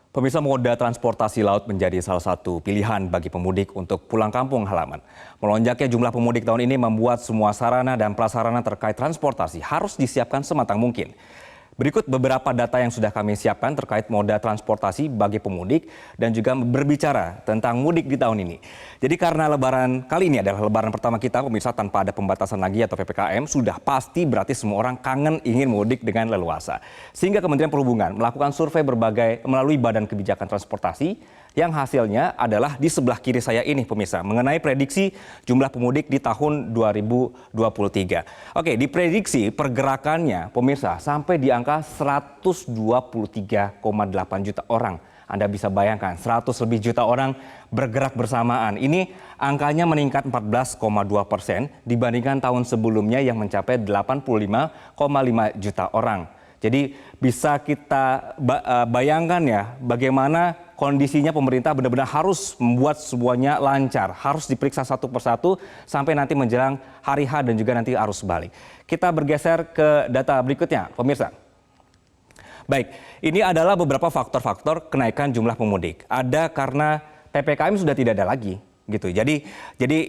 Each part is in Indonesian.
Pemirsa, moda transportasi laut menjadi salah satu pilihan bagi pemudik untuk pulang kampung halaman. Melonjaknya jumlah pemudik tahun ini membuat semua sarana dan prasarana terkait transportasi harus disiapkan sematang mungkin. Berikut beberapa data yang sudah kami siapkan terkait moda transportasi bagi pemudik dan juga berbicara tentang mudik di tahun ini. Jadi karena lebaran kali ini adalah lebaran pertama kita, pemirsa, tanpa ada pembatasan lagi atau PPKM, sudah pasti berarti semua orang kangen ingin mudik dengan leluasa. Sehingga Kementerian Perhubungan melakukan survei melalui Badan Kebijakan Transportasi yang hasilnya adalah di sebelah kiri saya ini, pemirsa, mengenai prediksi jumlah pemudik di tahun 2023. Oke, diprediksi pergerakannya, pemirsa, sampai di angka 123,8 juta orang. Anda bisa bayangkan, 100 lebih juta orang bergerak bersamaan. Ini angkanya meningkat 14,2% dibandingkan tahun sebelumnya yang mencapai 85,5 juta orang. Jadi bisa kita bayangkan ya bagaimana kondisinya pemerintah benar-benar harus membuat semuanya lancar. Harus diperiksa satu persatu sampai nanti menjelang hari H dan juga nanti arus balik. Kita bergeser ke data berikutnya, pemirsa. Baik, ini adalah beberapa faktor-faktor kenaikan jumlah pemudik. Ada karena PPKM sudah tidak ada lagi, gitu. Jadi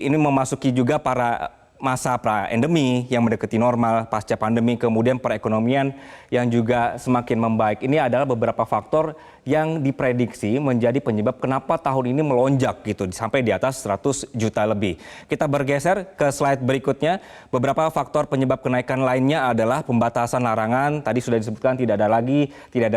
ini memasuki juga para masa pra-endemi yang mendekati normal pasca pandemi, kemudian perekonomian yang juga semakin membaik. Ini adalah beberapa faktor yang diprediksi menjadi penyebab kenapa tahun ini melonjak gitu sampai di atas 100 juta lebih. Kita bergeser ke slide berikutnya. Beberapa faktor penyebab kenaikan lainnya adalah pembatasan larangan, tadi sudah disebutkan tidak ada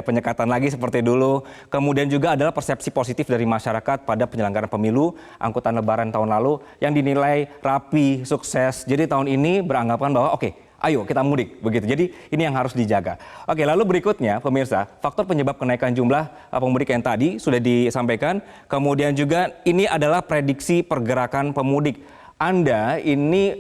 penyekatan lagi seperti dulu. Kemudian juga adalah persepsi positif dari masyarakat pada penyelenggaraan pemilu angkutan lebaran tahun lalu yang dinilai rapi, sukses. Jadi tahun ini beranggapan bahwa oke, ayo kita mudik begitu. Jadi ini yang harus dijaga. Oke, lalu berikutnya pemirsa, faktor penyebab kenaikan jumlah pemudik yang tadi sudah disampaikan. Kemudian juga ini adalah prediksi pergerakan pemudik.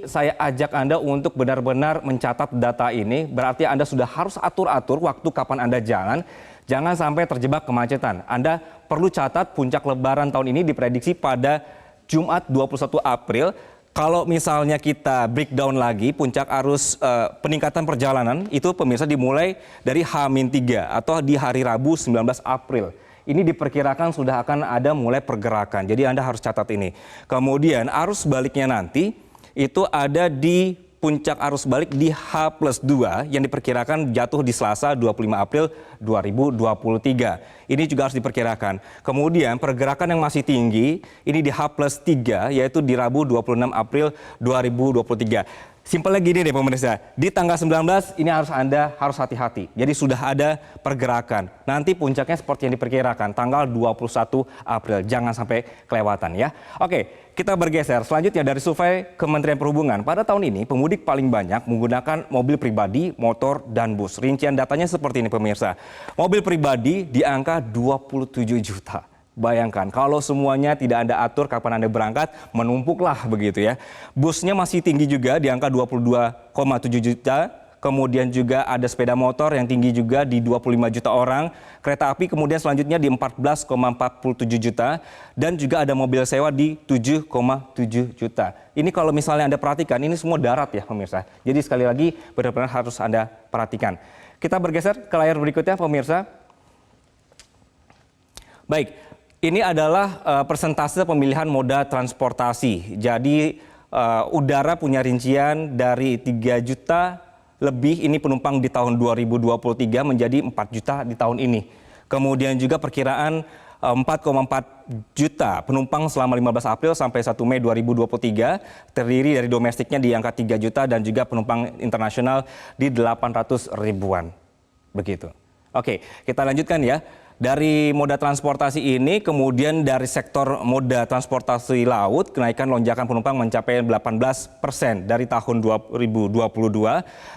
Saya ajak Anda untuk benar-benar mencatat data ini. Berarti Anda sudah harus atur-atur waktu kapan Anda jalan. Jangan sampai terjebak kemacetan. Anda perlu catat puncak lebaran tahun ini diprediksi pada Jumat 21 April. Kalau misalnya kita breakdown lagi puncak arus peningkatan perjalanan itu, pemirsa, dimulai dari H-3 atau di hari Rabu 19 April. Ini diperkirakan sudah akan ada mulai pergerakan. Jadi Anda harus catat ini. Kemudian arus baliknya nanti itu ada di puncak arus balik di H+2 yang diperkirakan jatuh di Selasa 25 April 2023. Ini juga harus diperkirakan. Kemudian pergerakan yang masih tinggi ini di H+3 yaitu di Rabu 26 April 2023. Simpelnya gini deh pemirsa, di tanggal 19 ini Anda harus hati-hati. Jadi sudah ada pergerakan. Nanti puncaknya seperti yang diperkirakan tanggal 21 April. Jangan sampai kelewatan ya. Oke, kita bergeser. Selanjutnya dari survei Kementerian Perhubungan. Pada tahun ini pemudik paling banyak menggunakan mobil pribadi, motor, dan bus. Rincian datanya seperti ini pemirsa. Mobil pribadi di angka 27 juta. Bayangkan kalau semuanya tidak Anda atur kapan Anda berangkat, menumpuklah begitu ya. Busnya masih tinggi juga di angka 22,7 juta. Kemudian juga ada sepeda motor yang tinggi juga di 25 juta orang. Kereta api kemudian selanjutnya di 14,47 juta. Dan juga ada mobil sewa di 7,7 juta. Ini kalau misalnya Anda perhatikan, ini semua darat ya pemirsa. Jadi sekali lagi benar-benar harus Anda perhatikan. Kita bergeser ke layar berikutnya pemirsa. Baik, ini adalah persentase pemilihan moda transportasi. Jadi udara punya rincian dari 3 juta lebih ini penumpang di tahun 2023 menjadi 4 juta di tahun ini. Kemudian juga perkiraan 4,4 juta penumpang selama 15 April sampai 1 Mei 2023, terdiri dari domestiknya di angka 3 juta dan juga penumpang internasional di 800 ribuan. Begitu. Oke, kita lanjutkan ya. Dari moda transportasi ini, kemudian dari sektor moda transportasi laut, kenaikan lonjakan penumpang mencapai 18% dari tahun 2022,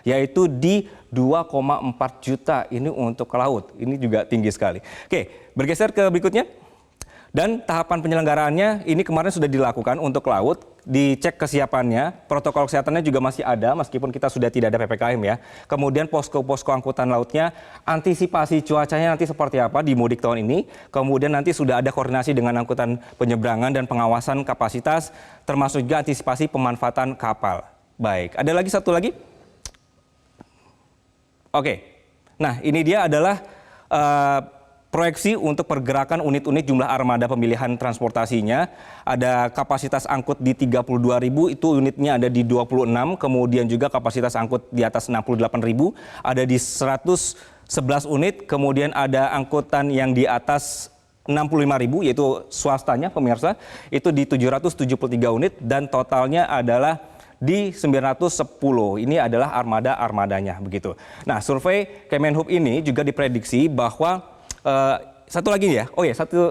yaitu di 2,4 juta ini untuk ke laut. Ini juga tinggi sekali. Oke, bergeser ke berikutnya. Dan tahapan penyelenggaraannya ini kemarin sudah dilakukan untuk laut, dicek kesiapannya, protokol kesehatannya juga masih ada meskipun kita sudah tidak ada PPKM ya. Kemudian posko-posko angkutan lautnya, antisipasi cuacanya nanti seperti apa di mudik tahun ini. Kemudian nanti sudah ada koordinasi dengan angkutan penyeberangan dan pengawasan kapasitas, termasuk juga antisipasi pemanfaatan kapal. Baik, ada lagi satu lagi. Oke, nah ini dia adalah proyeksi untuk pergerakan unit-unit jumlah armada pemilihan transportasinya, ada kapasitas angkut di 32.000, itu unitnya ada di 26, kemudian juga kapasitas angkut di atas 68.000, ada di 111 unit, kemudian ada angkutan yang di atas 65.000, yaitu swastanya pemirsa, itu di 773 unit, dan totalnya adalah di 910. Ini adalah armada-armadanya begitu. Nah, survei Kemenhub ini juga diprediksi bahwa satu lagi ya,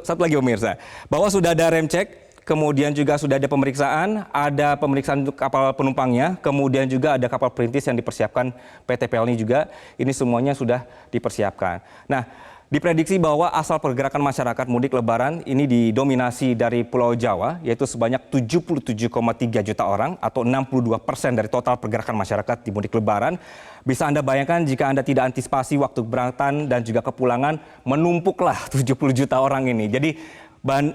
satu lagi pemirsa, bahwa sudah ada rem cek, kemudian juga sudah ada pemeriksaan untuk kapal penumpangnya, kemudian juga ada kapal perintis yang dipersiapkan PT PLNI juga, ini semuanya sudah dipersiapkan. Nah, diprediksi bahwa asal pergerakan masyarakat mudik Lebaran ini didominasi dari Pulau Jawa, yaitu sebanyak 77,3 juta orang atau 62% dari total pergerakan masyarakat di mudik Lebaran. Bisa Anda bayangkan jika Anda tidak antisipasi waktu keberangkatan dan juga kepulangan, menumpuklah 70 juta orang ini. Jadi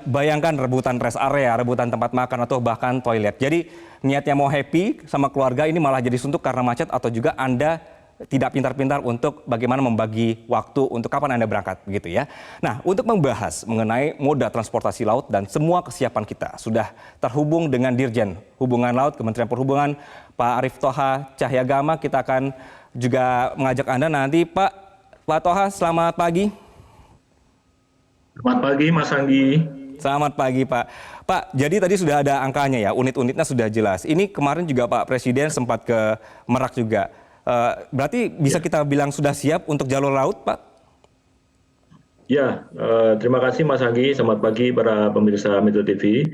bayangkan rebutan rest area, rebutan tempat makan atau bahkan toilet. Jadi niatnya mau happy sama keluarga ini malah jadi suntuk karena macet atau juga Anda tidak pintar-pintar untuk bagaimana membagi waktu untuk kapan Anda berangkat, begitu ya. Nah, untuk membahas mengenai moda transportasi laut dan semua kesiapan kita, sudah terhubung dengan Dirjen Hubungan Laut Kementerian Perhubungan, Pak Arief Thoha Cahyagama. Kita akan juga mengajak Anda nanti, Pak Thoha, selamat pagi. Selamat pagi, Mas Anggi. Selamat pagi, Pak. Pak, jadi tadi sudah ada angkanya ya, unit-unitnya sudah jelas. Ini kemarin juga Pak Presiden sempat ke Merak juga. Berarti bisa kita bilang sudah siap untuk jalur laut, Pak? Ya, terima kasih Mas Anggi. Selamat pagi para pemirsa Metro TV.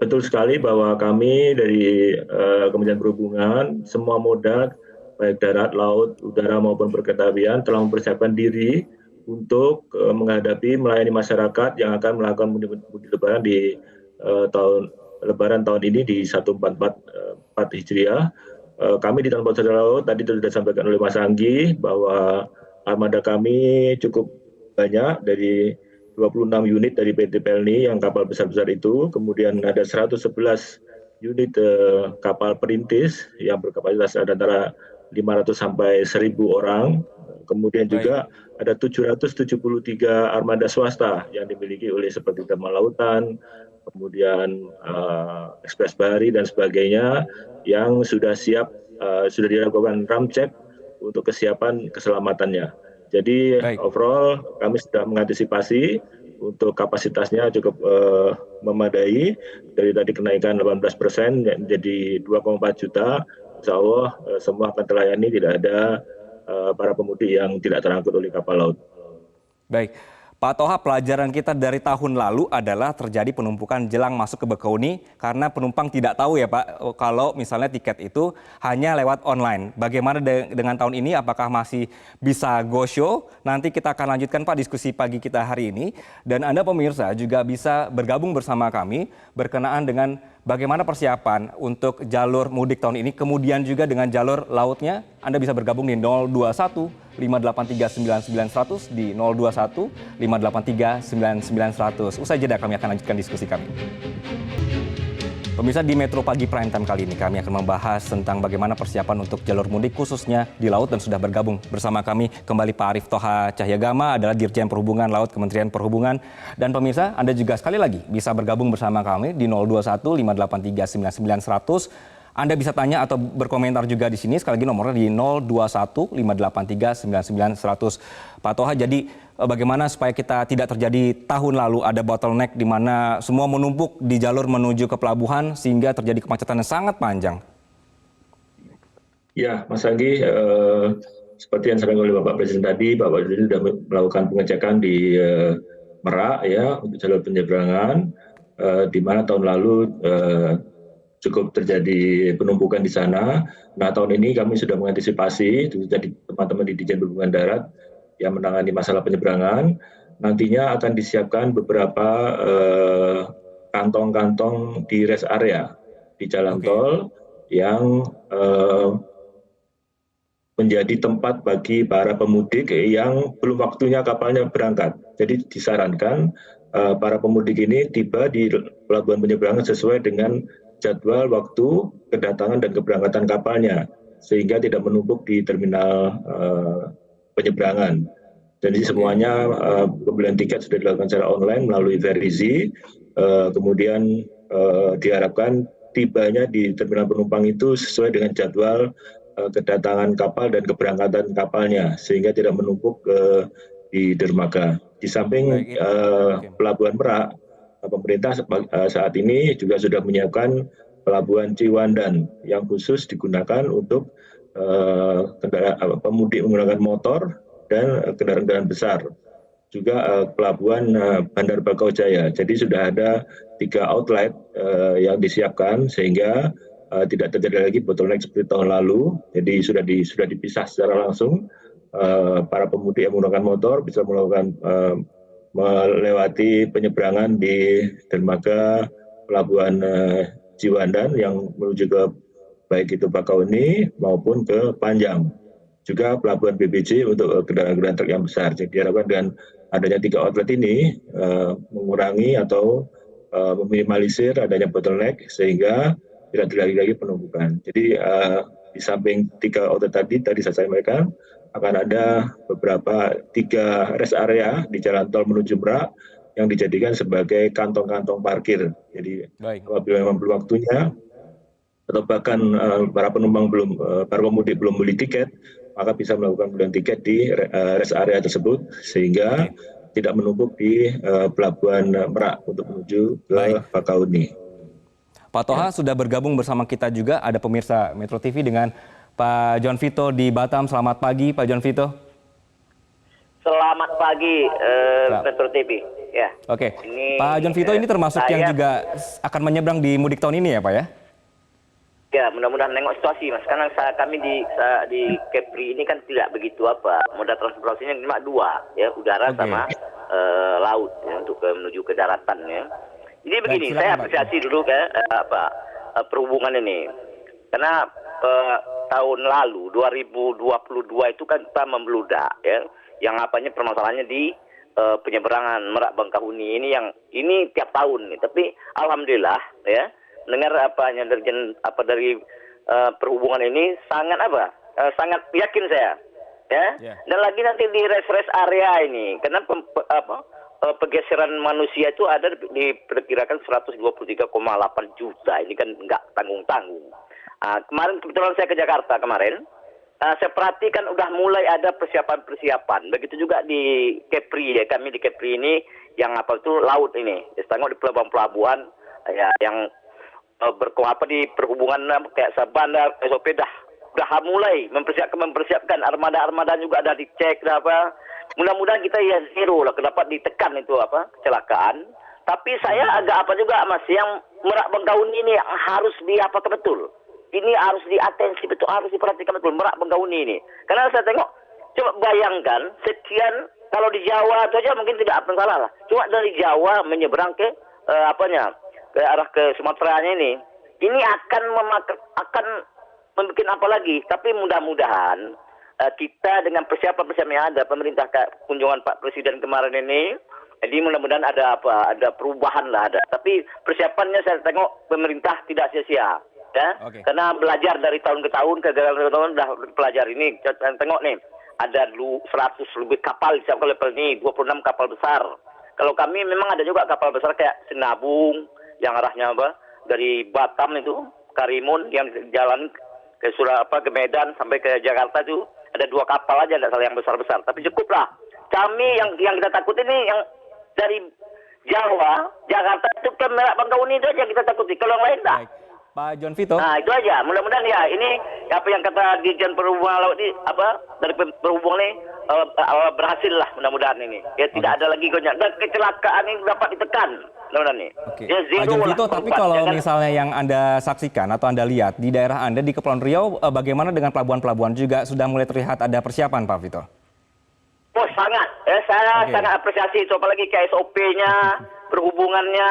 Betul sekali bahwa kami dari Kementerian Perhubungan, semua moda, baik darat, laut, udara maupun perkereta apian telah mempersiapkan diri untuk menghadapi melayani masyarakat yang akan melakukan mudik Lebaran di Lebaran tahun ini di 1444 Hijriah. Kami di Transportasi Laut tadi sudah disampaikan oleh Mas Anggi bahwa armada kami cukup banyak dari 26 unit dari PT PLNI yang kapal besar-besar itu, kemudian ada 111 unit kapal perintis yang berkapasitas antara 500 sampai 1.000 orang, kemudian juga ada 773 armada swasta yang dimiliki oleh seperti Damar Lautan, kemudian Ekspres Bahari dan sebagainya yang sudah siap, sudah dilakukan ram cek untuk kesiapan keselamatannya. Jadi overall kami sudah mengantisipasi untuk kapasitasnya cukup memadai, dari tadi kenaikan 18% menjadi 2,4 juta. Insya Allah semua akan terlayani, tidak ada para pemudik yang tidak terangkut oleh kapal laut. Baik. Pak Thoha, pelajaran kita dari tahun lalu adalah terjadi penumpukan jelang masuk ke Bakauni karena penumpang tidak tahu ya Pak, kalau misalnya tiket itu hanya lewat online. Bagaimana dengan tahun ini, apakah masih bisa go show? Nanti kita akan lanjutkan Pak diskusi pagi kita hari ini. Dan Anda pemirsa juga bisa bergabung bersama kami berkenaan dengan bagaimana persiapan untuk jalur mudik tahun ini, kemudian juga dengan jalur lautnya. Anda bisa bergabung di 021 583 99 100 di 021 583 99 100. Usai jeda kami akan lanjutkan diskusi kami. Pemirsa, di Metro Pagi Prime Time kali ini kami akan membahas tentang bagaimana persiapan untuk jalur mudik khususnya di laut, dan sudah bergabung bersama kami kembali Pak Arief Thoha Cahyagama, adalah Dirjen Perhubungan Laut Kementerian Perhubungan. Dan pemirsa, Anda juga sekali lagi bisa bergabung bersama kami di 021 583 99 100. Anda bisa tanya atau berkomentar juga di sini, sekali lagi nomornya di 021 583 99 100. Pak Thoha, jadi bagaimana supaya kita tidak terjadi tahun lalu ada bottleneck di mana semua menumpuk di jalur menuju ke pelabuhan sehingga terjadi kemacetan yang sangat panjang? Ya, Mas Anggi, seperti yang disampaikan oleh Bapak Presiden tadi, Bapak Presiden sudah melakukan pengecekan di Merak ya untuk jalur penyeberangan, di mana tahun lalu cukup terjadi penumpukan di sana. Nah, tahun ini kami sudah mengantisipasi, jadi teman-teman di Dirjen Perhubungan Darat yang menangani masalah penyeberangan, nantinya akan disiapkan beberapa kantong-kantong di rest area di jalan tol yang menjadi tempat bagi para pemudik yang belum waktunya kapalnya berangkat. Jadi disarankan para pemudik ini tiba di pelabuhan penyeberangan sesuai dengan jadwal waktu kedatangan dan keberangkatan kapalnya, sehingga tidak menumpuk di terminal penyeberangan. Jadi Oke, semuanya pembelian tiket sudah dilakukan secara online melalui Verizi. Kemudian diharapkan tibanya di terminal penumpang itu sesuai dengan jadwal kedatangan kapal dan keberangkatan kapalnya, sehingga tidak menumpuk di dermaga. Di samping baik. Oke, Pelabuhan Merak, pemerintah saat ini juga sudah menyiapkan Pelabuhan Ciwandan yang khusus digunakan untuk pemudik menggunakan motor dan kendaraan-kendaraan besar. Juga pelabuhan Bandar Bakau Jaya. Jadi sudah ada 3 outlet yang disiapkan sehingga tidak terjadi lagi bottleneck seperti tahun lalu. Jadi sudah dipisah secara langsung. Para pemudik yang menggunakan motor bisa melakukan melewati penyeberangan di dermaga pelabuhan Ciwandan yang menuju ke baik itu Bakauheni maupun ke Panjang. Juga pelabuhan BBC untuk kendaraan-kendaraan truk yang besar. Jadi diharapkan dengan adanya 3 outlet ini mengurangi atau meminimalisir adanya bottleneck sehingga tidak terjadi lagi penumpukan. Jadi di samping 3 outlet tadi saya sampaikan akan ada beberapa 3 rest area di jalan tol menuju Merak yang dijadikan sebagai kantong-kantong parkir. Jadi baik. apabila memang belum waktunya atau bahkan para pemudik belum beli tiket, maka bisa melakukan pembelian tiket di rest area tersebut sehingga Oke, tidak menumpuk di Pelabuhan Merak untuk menuju baik. ke Bakauheni. Pak Toha Ya. sudah bergabung bersama kita juga, ada pemirsa Metro TV dengan Pak John Vito di Batam. Selamat pagi, Pak John Vito. Selamat pagi, Ya. Metro TV. Ya. Oke, Ini, Pak John Vito ini termasuk yang saya- juga akan menyeberang di mudik tahun ini ya, Pak ya? Ya, mudah-mudahan nengok situasi, Mas. Karena kami di Kepri ini kan tidak begitu apa. Moda transportasinya cuma 2, ya, udara Oke. sama laut ya, untuk menuju ke daratan ya. Jadi begini, silakan, saya Pak. apresiasi dulu perhubungan ini. Karena tahun lalu 2022 itu kan kita membludak ya. Yang apanya permasalahannya di penyeberangan Merak Bangkahuni ini tiap tahun nih. Tapi alhamdulillah ya, dengar dari perhubungan ini sangat sangat yakin saya ya. Ya. Dan lagi nanti di rest area ini karena pergeseran manusia itu ada diperkirakan 123,8 juta. Ini kan nggak tanggung-tanggung. Kemarin kebetulan saya ke Jakarta kemarin. Saya perhatikan udah mulai ada persiapan-persiapan. Begitu juga di Kepri ya, kami di Kepri ini yang laut ini. Tengok di pelabuhan-pelabuhan ya yang di perhubungan kayak bandar SOP udah mulai mempersiapkan armada juga ada dicek mudah-mudahan kita ya zero lah dapat ditekan itu kecelakaan. Tapi saya agak juga Mas yang Merak Bangkahuni ini yang harus betul. Ini harus diatensi betul, harus diperhatikan betul Merak Bangkahuni ini. Karena saya tengok, coba bayangkan sekian kalau di Jawa saja mungkin tidak masalah lah. Cuma dari Jawa menyeberang ke ke arah ke Sumatera ini akan membuat apa lagi? Tapi mudah-mudahan kita dengan persiapan yang ada pemerintah kunjungan Pak Presiden kemarin ini, jadi mudah-mudahan ada perubahan lah ada. Tapi persiapannya saya tengok pemerintah tidak sia-sia. Ya, Oke. karena belajar dari tahun ke tahun sudah belajar ini. Saya tengok nih ada 100 lebih kapal siap ke level ini, 26 kapal besar. Kalau kami memang ada juga kapal besar kayak Sinabung yang arahnya dari Batam itu Karimun yang jalan ke ke Medan sampai ke Jakarta itu ada 2 kapal aja tidak salah yang besar-besar. Tapi cukuplah. Kami yang kita takut ini yang dari Jawa, Jakarta itu ke Merak Bangkahuni itu aja kita takuti. Kalau yang lain enggak. Baik. Pak John Vito. Nah, itu aja. Mudah-mudahan ya ini apa yang kata Dirjen Perhubungan Laut ini dari perhubungan ini berhasil lah mudah-mudahan ini. Ya tidak ada lagi gonjang dan kecelakaan ini dapat ditekan. Mudah-mudahan nih. Oke. Ya, Pak zero John lah, Vito, tapi korban, kalau ya kan? misalnya yang Anda saksikan atau Anda lihat di daerah Anda di Kepulauan Riau, bagaimana dengan pelabuhan-pelabuhan juga sudah mulai terlihat ada persiapan, Pak Vito? Oh sangat, saya Oke. sangat apresiasi. So, apalagi ke SOP-nya, perhubungannya,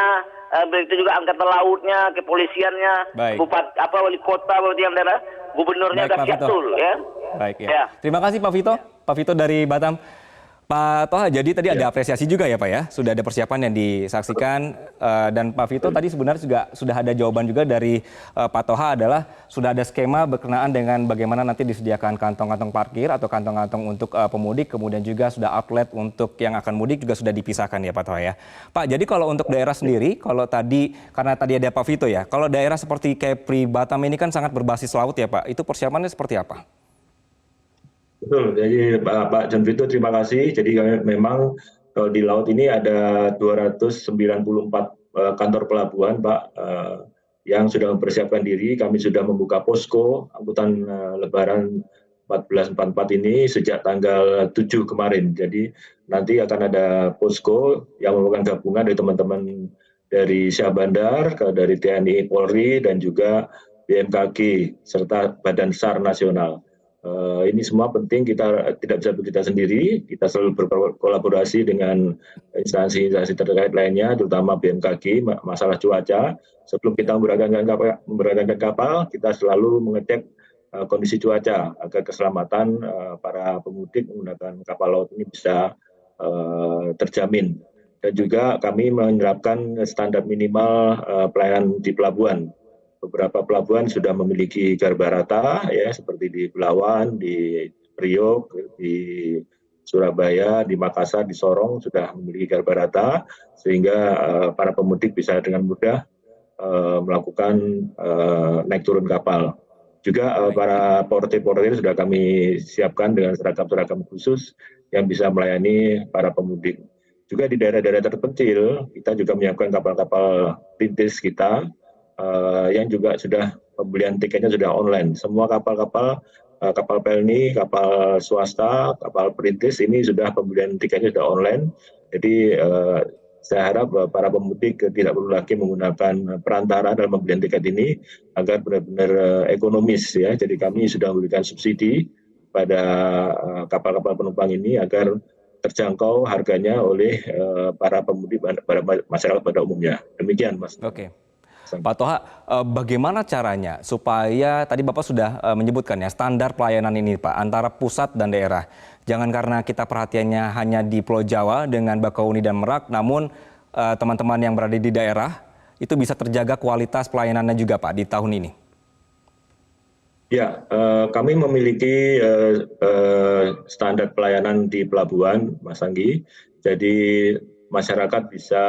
begitu juga angkatan lautnya, kepolisiannya, Baik. wali kota, wali daerah, gubernurnya Baik, udah Pak siap Vito. betul, ya. Baik ya. Ya. Terima kasih Pak Vito. Pak Vito dari Batam. Pak Toha, jadi tadi Ya. ada apresiasi juga ya Pak ya, sudah ada persiapan yang disaksikan dan Pak Vito tadi sebenarnya juga sudah ada jawaban juga dari Pak Toha adalah sudah ada skema berkenaan dengan bagaimana nanti disediakan kantong-kantong parkir atau kantong-kantong untuk pemudik, kemudian juga sudah outlet untuk yang akan mudik juga sudah dipisahkan ya Pak Toha ya. Pak, jadi kalau untuk daerah sendiri, kalau tadi, karena tadi ada Pak Vito ya, kalau daerah seperti Kepri, Batam ini kan sangat berbasis laut ya Pak, itu persiapannya seperti apa? Betul, jadi Pak John Vito terima kasih. Jadi memang kalau di laut ini ada 294 kantor pelabuhan, Pak, yang sudah mempersiapkan diri. Kami sudah membuka posko angkutan Lebaran 1444 ini sejak tanggal 7 kemarin. Jadi nanti akan ada posko yang merupakan gabungan dari teman-teman dari Syah Bandar, dari TNI Polri, dan juga BMKG, serta Badan SAR Nasional. Ini semua penting, kita tidak bisa bekerja sendiri, kita selalu berkolaborasi dengan instansi-instansi terkait lainnya, terutama BMKG, masalah cuaca. Sebelum kita memberangkatkan kapal, kita selalu mengecek kondisi cuaca agar keselamatan para pemudik menggunakan kapal laut ini bisa terjamin. Dan juga kami menerapkan standar minimal pelayanan di pelabuhan. Beberapa pelabuhan sudah memiliki garba rata, ya, seperti di Belawan, di Priok, di Surabaya, di Makassar, di Sorong sudah memiliki garba rata, sehingga para pemudik bisa dengan mudah melakukan naik turun kapal. Juga para portir-portir sudah kami siapkan dengan seragam-seragam khusus yang bisa melayani para pemudik. Juga di daerah-daerah terpencil, kita juga menyiapkan kapal-kapal perintis kita, yang juga sudah pembelian tiketnya sudah online. Semua kapal-kapal, kapal pelni, kapal swasta, kapal perintis ini sudah pembelian tiketnya sudah online. Jadi saya harap para pemudik tidak perlu lagi menggunakan perantara dalam pembelian tiket ini agar benar-benar ekonomis ya. Jadi kami sudah memberikan subsidi pada kapal-kapal penumpang ini agar terjangkau harganya oleh para pemudik, para masyarakat pada umumnya. Demikian, Mas. Oke. Pak Toha, bagaimana caranya supaya tadi Bapak sudah menyebutkan ya standar pelayanan ini Pak antara pusat dan daerah. Jangan karena kita perhatiannya hanya di Pulau Jawa dengan Bakauni dan Merak, namun teman-teman yang berada di daerah itu bisa terjaga kualitas pelayanannya juga Pak di tahun ini. Ya, kami memiliki standar pelayanan di pelabuhan, Mas Anggi. Jadi masyarakat bisa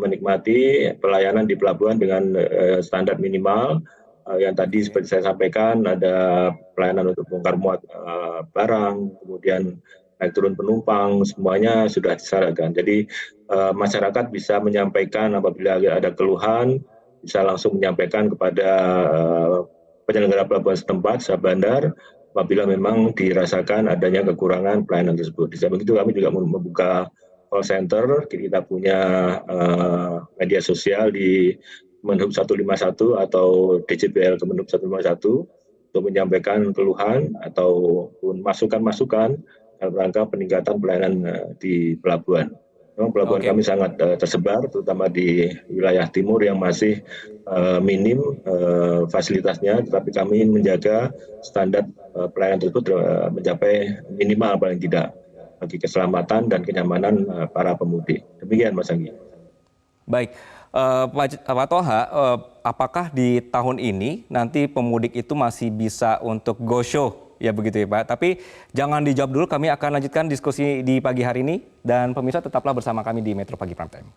menikmati pelayanan di pelabuhan dengan standar minimal yang tadi seperti saya sampaikan, ada pelayanan untuk bongkar muat barang, kemudian naik turun penumpang, semuanya sudah disyaratkan. Jadi masyarakat bisa menyampaikan apabila ada keluhan, bisa langsung menyampaikan kepada penyelenggara pelabuhan setempat, Syah Bandar, apabila memang dirasakan adanya kekurangan pelayanan tersebut. Di samping itu kami juga membuka call center, kita punya media sosial di Kemenhub 151 atau DJPL Kemenhub 151 untuk menyampaikan keluhan ataupun masukan-masukan dalam rangka peningkatan pelayanan di pelabuhan. Memang pelabuhan kami sangat tersebar, terutama di wilayah timur yang masih minim fasilitasnya, tetapi kami menjaga standar pelayanan tersebut mencapai minimal paling tidak bagi keselamatan dan kenyamanan para pemudik. Demikian, Mas Anggi. Baik, Pak Toha, apakah di tahun ini nanti pemudik itu masih bisa untuk go show, ya begitu ya Pak? Tapi jangan dijawab dulu, kami akan lanjutkan diskusi di pagi hari ini dan pemirsa tetaplah bersama kami di Metro Pagi Prime Time.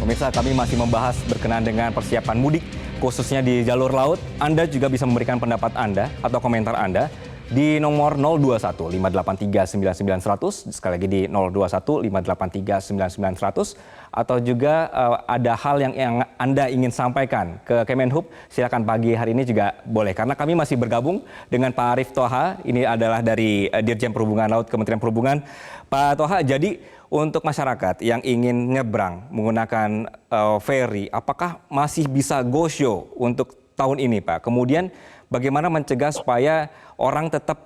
Pemirsa, kami masih membahas berkenaan dengan persiapan mudik, khususnya di jalur laut. Anda juga bisa memberikan pendapat Anda atau komentar Anda di nomor 021 583 99100, sekali lagi di 021 583 99100, atau juga ada hal yang Anda ingin sampaikan ke Kemenhub, silakan pagi hari ini juga boleh, karena kami masih bergabung dengan Pak Arief Toha, ini adalah dari Dirjen Perhubungan Laut Kementerian Perhubungan. Pak Toha, jadi untuk masyarakat yang ingin nyebrang menggunakan ferry, apakah masih bisa go show untuk tahun ini Pak? Kemudian bagaimana mencegah supaya orang tetap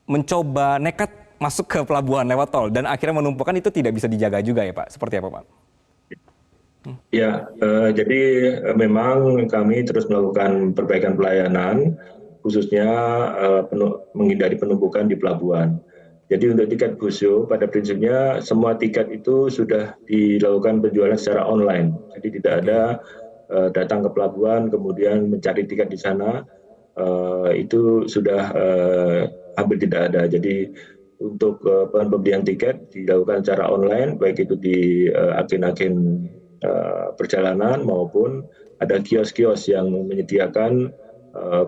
mencoba nekat masuk ke pelabuhan lewat tol dan akhirnya menumpukan itu tidak bisa dijaga juga ya Pak? Seperti apa Pak? Ya, jadi memang kami terus melakukan perbaikan pelayanan, khususnya menghindari penumpukan di pelabuhan. Jadi untuk tiket Gusyo pada prinsipnya semua tiket itu sudah dilakukan penjualan secara online. Jadi tidak ada datang ke pelabuhan kemudian mencari tiket di sana, itu sudah hampir tidak ada. Jadi untuk pembelian tiket dilakukan secara online, baik itu di agen-agen perjalanan maupun ada kios-kios yang menyediakan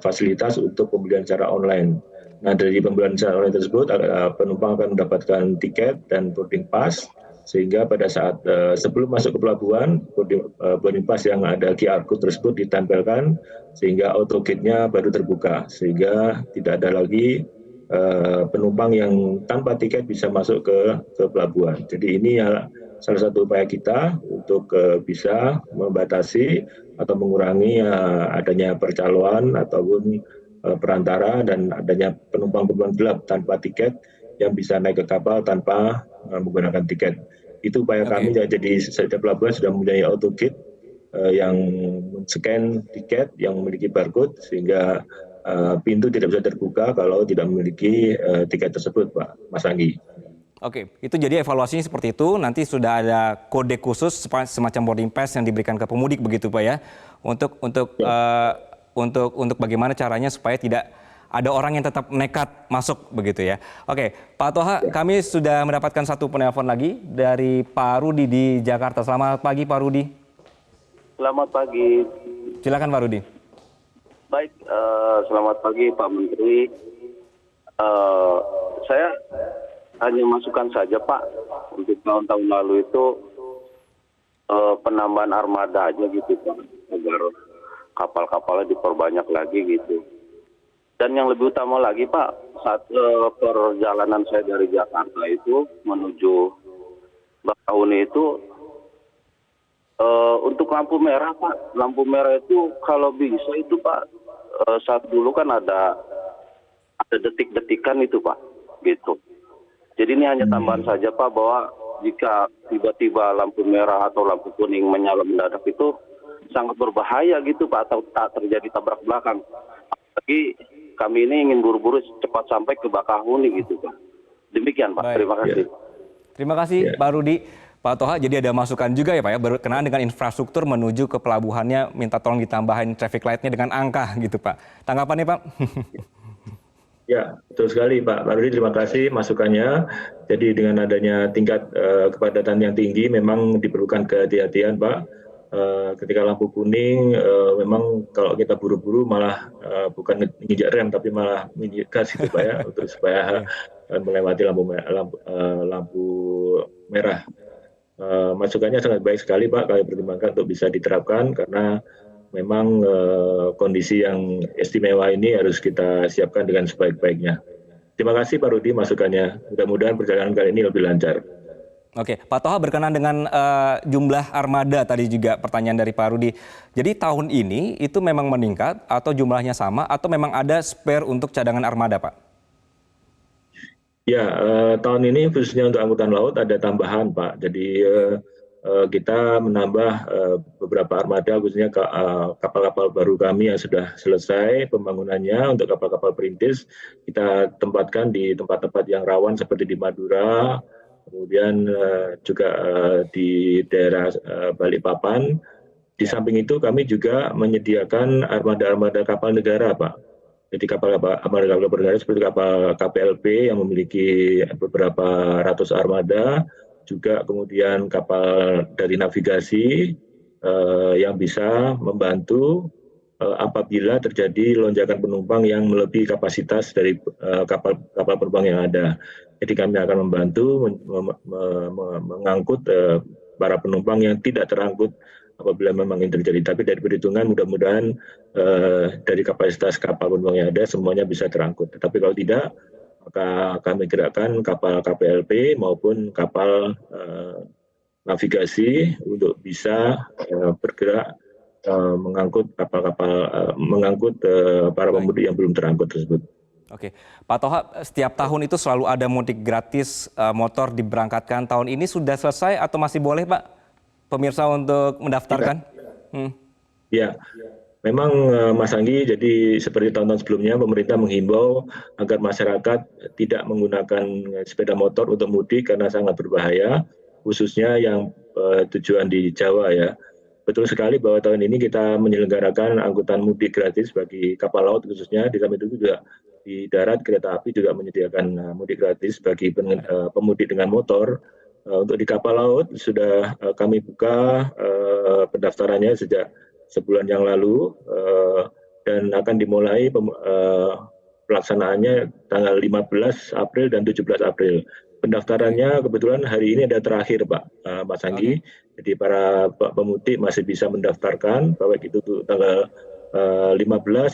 fasilitas untuk pembelian secara online. Nah, dari pembelian secara online tersebut, penumpang akan mendapatkan tiket dan boarding pass, sehingga pada saat sebelum masuk ke pelabuhan, boarding pass yang ada QR code tersebut ditempelkan, sehingga auto gate-nya baru terbuka, sehingga tidak ada lagi penumpang yang tanpa tiket bisa masuk ke pelabuhan. Jadi ini salah satu upaya kita untuk bisa membatasi atau mengurangi adanya percaloan ataupun perantara dan adanya penumpang-penumpang gelap tanpa tiket yang bisa naik ke kapal tanpa menggunakan tiket. Itu upaya kami, jadi setiap pelabuhan sudah mempunyai auto gate yang men-scan tiket yang memiliki barcode, sehingga pintu tidak bisa terbuka kalau tidak memiliki tiket tersebut, Pak Mas Anggi. Oke, itu jadi evaluasinya seperti itu. Nanti sudah ada kode khusus semacam boarding pass yang diberikan ke pemudik begitu, Pak ya, untuk bagaimana caranya supaya tidak ada orang yang tetap nekat masuk begitu ya. Oke, Pak Toha, kami sudah mendapatkan satu penelpon lagi dari Pak Rudi di Jakarta. Selamat pagi, Pak Rudi. Selamat pagi. Silakan, Pak Rudi. Baik, selamat pagi Pak Menteri. Saya hanya masukan saja Pak, untuk tahun-tahun lalu itu penambahan armada aja gitu Pak, agar kapal-kapalnya diperbanyak lagi gitu. Dan yang lebih utama lagi Pak, saat perjalanan saya dari Jakarta itu menuju Bakahuni itu, untuk lampu merah Pak, lampu merah itu kalau bisa itu Pak, saat dulu kan ada detik-detikan itu Pak, gitu. Jadi ini hanya tambahan saja Pak, bahwa jika tiba-tiba lampu merah atau lampu kuning menyala mendadak itu sangat berbahaya gitu Pak, atau tak terjadi tabrak belakang. Apalagi kami ini ingin buru-buru cepat sampai ke Bakahuni gitu Pak. Demikian Pak, terima kasih. Terima kasih Pak Rudi. Pak Toha, jadi ada masukan juga ya Pak ya, berkenaan dengan infrastruktur menuju ke pelabuhannya, minta tolong ditambahin traffic light-nya dengan angka gitu Pak. Tanggapannya Pak? Ya, betul sekali Pak Rudi, terima kasih masukannya. Jadi dengan adanya tingkat kepadatan yang tinggi memang diperlukan kehati-hatian Pak. Ketika lampu kuning, memang kalau kita buru-buru malah bukan nginjak rem tapi malah nginjak gas gitu Pak ya, untuk supaya melewati lampu merah. Masukannya sangat baik sekali Pak, kami pertimbangkan untuk bisa diterapkan karena memang kondisi yang istimewa ini harus kita siapkan dengan sebaik-baiknya. Terima kasih Pak Rudi masukannya, mudah-mudahan perjalanan kali ini lebih lancar. Oke, Pak Toha, berkenan dengan jumlah armada tadi juga pertanyaan dari Pak Rudi. Jadi tahun ini itu memang meningkat atau jumlahnya sama atau memang ada spare untuk cadangan armada Pak? Ya, tahun ini khususnya untuk angkutan laut ada tambahan Pak. Jadi kita menambah beberapa armada, khususnya kapal-kapal baru kami yang sudah selesai pembangunannya untuk kapal-kapal perintis. Kita tempatkan di tempat-tempat yang rawan seperti di Madura, kemudian juga di daerah Balikpapan. Di samping itu kami juga menyediakan armada-armada kapal negara Pak. Jadi armada kapal negara seperti kapal KPLP yang memiliki beberapa ratus armada, juga kemudian kapal dari navigasi yang bisa membantu apabila terjadi lonjakan penumpang yang melebihi kapasitas dari kapal penumpang yang ada. Jadi kami akan membantu mengangkut para penumpang yang tidak terangkut apabila memang ini terjadi. Tapi dari perhitungan mudah-mudahan dari kapasitas kapal penumpang yang ada semuanya bisa terangkut. Tapi kalau tidak, maka kami gerakkan kapal KPLP maupun kapal navigasi untuk bisa bergerak mengangkut mengangkut para pemudik yang belum terangkut tersebut. Oke, Pak Toha, setiap tahun itu selalu ada mudik gratis motor diberangkatkan. Tahun ini sudah selesai atau masih boleh Pak pemirsa untuk mendaftarkan? Ya, Memang Mas Anggi, jadi seperti tahun-tahun sebelumnya pemerintah menghimbau agar masyarakat tidak menggunakan sepeda motor untuk mudik karena sangat berbahaya, khususnya yang tujuan di Jawa ya. Betul sekali bahwa tahun ini kita menyelenggarakan angkutan mudik gratis bagi kapal laut khususnya, di samping itu juga di darat kereta api juga menyediakan mudik gratis bagi pemudik dengan motor. Untuk di kapal laut sudah kami buka pendaftarannya sejak sebulan yang lalu dan akan dimulai pelaksanaannya tanggal 15 April dan 17 April. Pendaftarannya kebetulan hari ini ada terakhir Pak Mas Anggi. Jadi para pemudik masih bisa mendaftarkan baik itu tanggal 15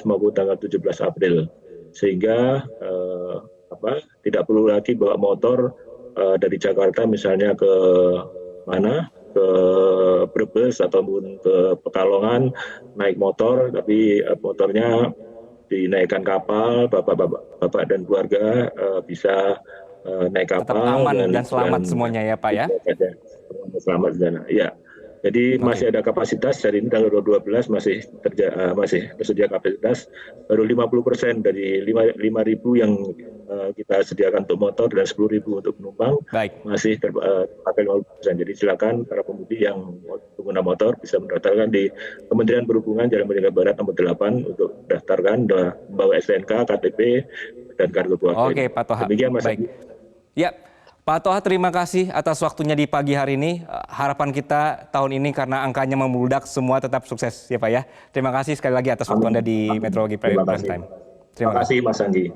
maupun tanggal 17 April. Sehingga tidak perlu lagi bawa motor dari Jakarta misalnya ke mana? Ke Brebes ataupun ke Pekalongan naik motor, tapi motornya dinaikkan kapal, bapak dan keluarga bisa naik kapal. Tetap aman dan selamat semuanya ya Pak ya? Selamat di sana, ya. Jadi masih ada kapasitas, hari ini tanggal 12 masih tersedia kapasitas baru 50% dari 5.000 yang kita sediakan untuk motor dan 10.000 untuk penumpang. Baik. Masih terpakai 50%. Jadi silakan para pemudik yang pengguna motor bisa mendaftarkan di Kementerian Perhubungan Jalan Merdeka Barat nomor 8 untuk mendaftarkan membawa STNK, KTP dan kartu keluarga. Oke Pak Toha. Demikian Mas. Baik. Ya. Pak Toha, terima kasih atas waktunya di pagi hari ini. Harapan kita tahun ini karena angkanya membludak semua tetap sukses ya Pak ya. Terima kasih sekali lagi atas waktu Anda di Meteorologi Prime Time. Terima kasih Mas Anggi.